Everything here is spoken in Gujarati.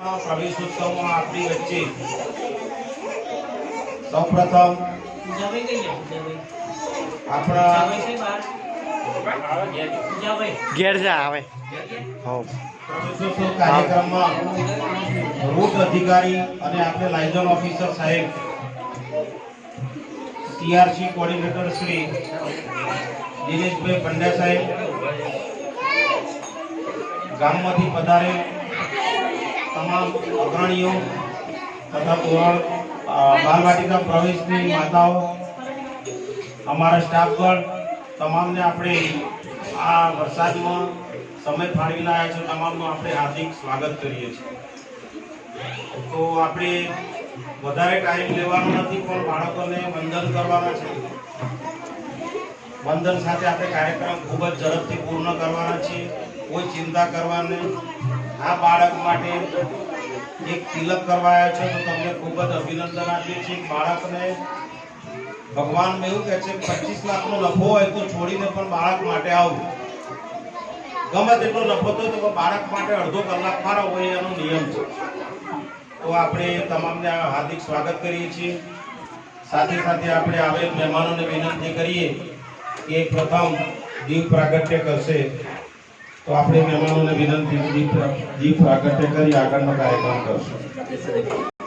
બાળકના પ્રવેશોત્સવમાં આપણી વચ્ચે સૌપ્રથમ આપણા ઘેર જા આવે પ્રવેશોત્સવ કાર્યક્રમમાં રૂટ અધિકારી અને આપણે લાયઝન ઓફિસર સાહેબ સીઆરસી કોર્ડિનેટર શ્રી દિનેશભાઈ પંડ્યા સાહેબ, ગામમાંથી પધારેલ તમામ અગ્રણીઓ તથા ધોરણ બાલવાટિકા પ્રવેશની માતાઓ, અમારા સ્ટાફગણ તમામને આપણે આ વરસાદમાં સમય ફાળવીને આવ્યા છે તમામનું આપણે હાર્દિક સ્વાગત કરીએ છીએ. તો આપણે વધારે ટાઈમ લેવાનો નથી, પણ બાળકોને વંદન કરવાના છે. વંદન સાથે આપણે કાર્યક્રમ ખૂબ જ ઝડપથી પૂર્ણ કરવાના છીએ. કોઈ ચિંતા કરવાની. આ બાળક માટે એક તિલક કરવાયા છે, તો તમને ખૂબ જ અભિનંદન આપીએ છીએ. બાળકને ભગવાન એવું કહે છે 25 લાખનો નફો હોય તો છોડીને પણ બાળક માટે આવું. ગમે તેટલો નફો તો બાળક માટે અડધો કલાક ફાળવો હોય એનો નિયમ છે. તો આપણે તમામને હાર્દિક સ્વાગત કરીએ છીએ. સાથે સાથે આપણે આવેલ મહેમાનોને વિનંતી કરીએ કે પ્રથમ દીપ પ્રાગટ્ય કરશે. તો આપણે મહેમાનોને વિનંતી દીપ પ્રાગટ્ય કરી આગળનો કાર્યક્રમ કરશું.